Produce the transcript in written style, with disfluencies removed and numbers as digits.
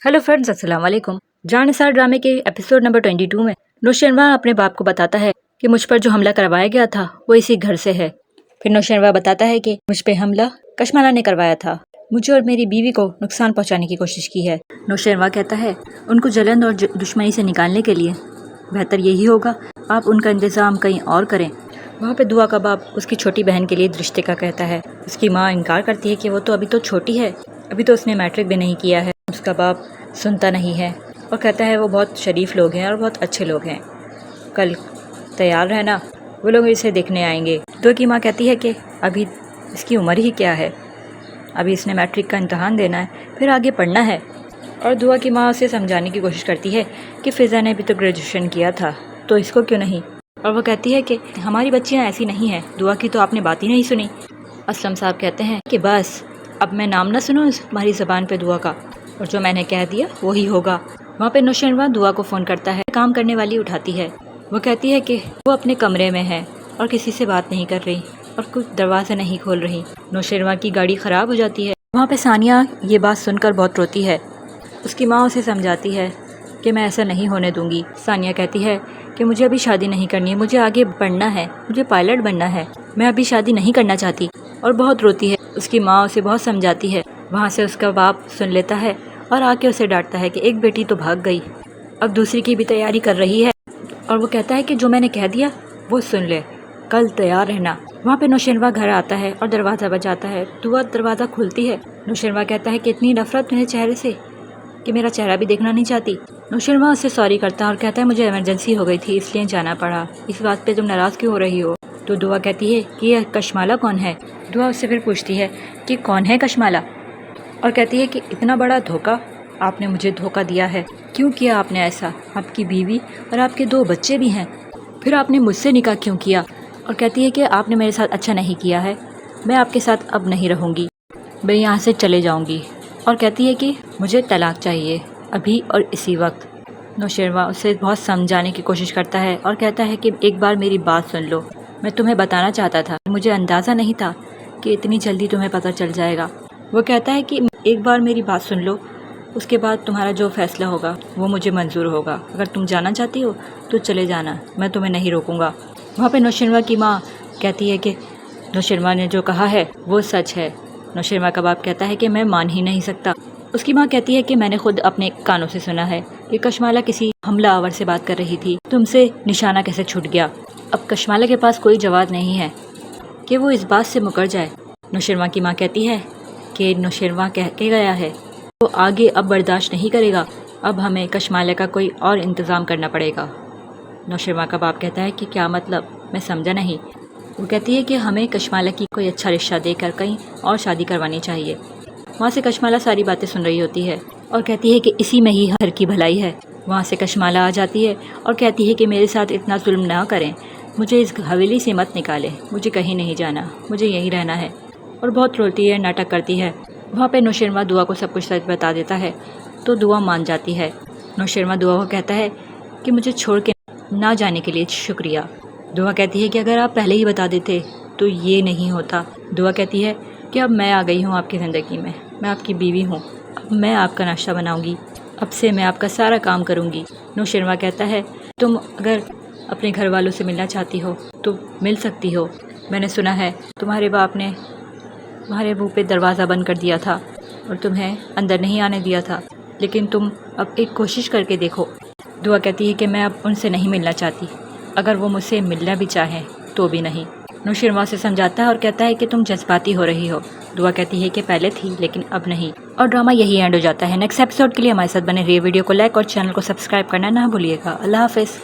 Hello friends, अस्सलाम वालेकुम। जानसार ड्रामे के एपिसोड नंबर 22 में नौशेरवा अपने बाप को बताता है कि मुझ पर जो हमला करवाया गया था वो इसी घर से है। फिर नौशेरवा बताता है कि मुझ पे हमला कशमाला ने करवाया था, मुझे और मेरी बीवी को नुकसान पहुंचाने की कोशिश की है। नौशेरवा कहता है उनको जलन और दुश्मनी से निकालने के लिए बेहतर यही होगा आप उनका इंतज़ाम कहीं और करें। वहाँ पे दुआ का बाप उसकी छोटी बहन के लिए रिश्ते का कहता है। उसकी माँ इनकार करती है कि वो तो अभी तो छोटी है, अभी तो उसने मैट्रिक भी नहीं किया है। उसका बाप सुनता नहीं है और कहता है वो बहुत शरीफ लोग हैं और बहुत अच्छे लोग हैं, कल तैयार रहना, वो लोग इसे देखने आएंगे। दुआ की माँ कहती है कि अभी इसकी उम्र ही क्या है, अभी इसने मैट्रिक का इम्तहान देना है, फिर आगे पढ़ना है। और दुआ की माँ उसे समझाने की कोशिश करती है कि फ़िज़ा ने भी तो ग्रेजुएशन किया था, तो इसको क्यों नहीं। और वो कहती है कि हमारी बच्चियाँ ऐसी नहीं हैं, दुआ की तो आपने बात ही नहीं सुनी। असलम साहब कहते हैं कि बस अब मैं नाम ना सुनूँ तुम्हारी ज़बान पे दुआ का, और जो मैंने कह दिया वही होगा। वहाँ पे नौशेरवा दुआ को फ़ोन करता है, काम करने वाली उठाती है। वो कहती है कि वो अपने कमरे में है और किसी से बात नहीं कर रही और कुछ दरवाज़ा नहीं खोल रही। नौशेरवा की गाड़ी ख़राब हो जाती है। वहाँ पे सानिया ये बात सुनकर बहुत रोती है। उसकी माँ उसे समझाती है कि मैं ऐसा नहीं होने दूँगी। सानिया कहती है कि मुझे अभी शादी नहीं करनी है, मुझे आगे बढ़ना है, मुझे पायलट बनना है, मैं अभी शादी नहीं करना चाहती। और बहुत रोती है। उसकी माँ उसे बहुत समझाती है। वहाँ से उसका बाप सुन लेता है और आके उसे डांटता है कि एक बेटी तो भाग गई, अब दूसरी की भी तैयारी कर रही है। और वो कहता है कि जो मैंने कह दिया वो सुन ले, कल तैयार रहना। वहाँ पे नौशेरवा घर आता है और दरवाज़ा बजाता है। दुआ दरवाज़ा खुलती है। नौशेरवा कहता है कि इतनी नफरत मेरे चेहरे से कि मेरा चेहरा भी देखना नहीं चाहती। नौशेरवा उससे सॉरी करता है और कहता है मुझे इमरजेंसी हो गई थी इसलिए जाना पड़ा, इस बात पे तुम नाराज़ क्यों हो रही हो। तो दुआ कहती है कि यह कशमाला कौन है। दुआ उससे फिर पूछती है कि कौन है कशमाला, और कहती है कि इतना बड़ा धोखा आपने मुझे धोखा दिया है, क्यों किया आपने ऐसा, आपकी बीवी और आपके 2 बच्चे भी हैं, फिर आपने मुझसे निकाह क्यों किया। और कहती है कि आपने मेरे साथ अच्छा नहीं किया है, मैं आपके साथ अब नहीं रहूँगी, मैं यहाँ से चले जाऊँगी। और कहती है कि मुझे तलाक चाहिए अभी और इसी वक्त। नौशेरवा उसे बहुत समझाने की कोशिश करता है और कहता है कि एक बार मेरी बात सुन लो, मैं तुम्हें बताना चाहता था, मुझे अंदाज़ा नहीं था कि इतनी जल्दी तुम्हें पता चल जाएगा। वो कहता है कि एक बार मेरी बात सुन लो, उसके बाद तुम्हारा जो फ़ैसला होगा वो मुझे मंजूर होगा, अगर तुम जाना चाहती हो तो चले जाना, मैं तुम्हें नहीं रोकूंगा। वहाँ पे नौशेरवा की माँ कहती है कि नौशेरवा ने जो कहा है वो सच है। नौशेरवा का बाप कहता है कि मैं मान ही नहीं सकता। उसकी माँ कहती है कि मैंने खुद अपने कानों से सुना है कि कशमाला किसी हमलावर से बात कर रही थी, तुमसे निशाना कैसे छूट गया। अब कशमाला के पास कोई जवाब नहीं है कि वो इस बात से मुकर जाए। नौशेरवा की माँ कहती है कि नौशेरवा कह के गया है तो आगे अब बर्दाश्त नहीं करेगा, अब हमें कशमाला का कोई और इंतज़ाम करना पड़ेगा। नौशेरवा का बाप कहता है कि क्या मतलब, मैं समझा नहीं। वो कहती है कि हमें कशमाला की कोई अच्छा रिश्ता देकर कहीं और शादी करवानी चाहिए। वहाँ से कशमाला सारी बातें सुन रही होती है और कहती है कि इसी में ही हर की भलाई है। वहाँ से कशमाला आ जाती है और कहती है कि मेरे साथ इतना जुल्म ना करें, मुझे इस हवेली से मत निकालें, मुझे कहीं नहीं जाना, मुझे यहीं रहना है। और बहुत रोती है, नाटक करती है। वहाँ पे नौशेरवा दुआ को सब कुछ सच बता देता है तो दुआ मान जाती है। नौशेरवा दुआ को कहता है कि मुझे छोड़ के ना जाने के लिए शुक्रिया। दुआ कहती है कि अगर आप पहले ही बता देते तो ये नहीं होता। दुआ कहती है कि अब मैं आ गई हूँ आपकी ज़िंदगी में, मैं आपकी बीवी हूँ, अब मैं आपका नाश्ता बनाऊँगी, अब से मैं आपका सारा काम करूँगी। नौशेरवा कहता है तुम अगर अपने घर वालों से मिलना चाहती हो तो मिल सकती हो, मैंने सुना है तुम्हारे बाप ने तुम्हारे मुँह पे दरवाज़ा बंद कर दिया था और तुम्हें अंदर नहीं आने दिया था, लेकिन तुम अब एक कोशिश करके देखो। दुआ कहती है कि मैं अब उनसे नहीं मिलना चाहती, अगर वो मुझसे मिलना भी चाहें तो भी नहीं। नौशेरवा से समझाता है और कहता है कि तुम जज्बाती हो रही हो। दुआ कहती है कि पहले थी लेकिन अब नहीं। और ड्रामा यही एंड हो जाता है। नेक्स्ट एपिसोड के लिए हमारे साथ बने रहिए। वीडियो को लाइक और चैनल को सब्सक्राइब करना ना भूलिएगा। अल्लाह हाफ़िज़।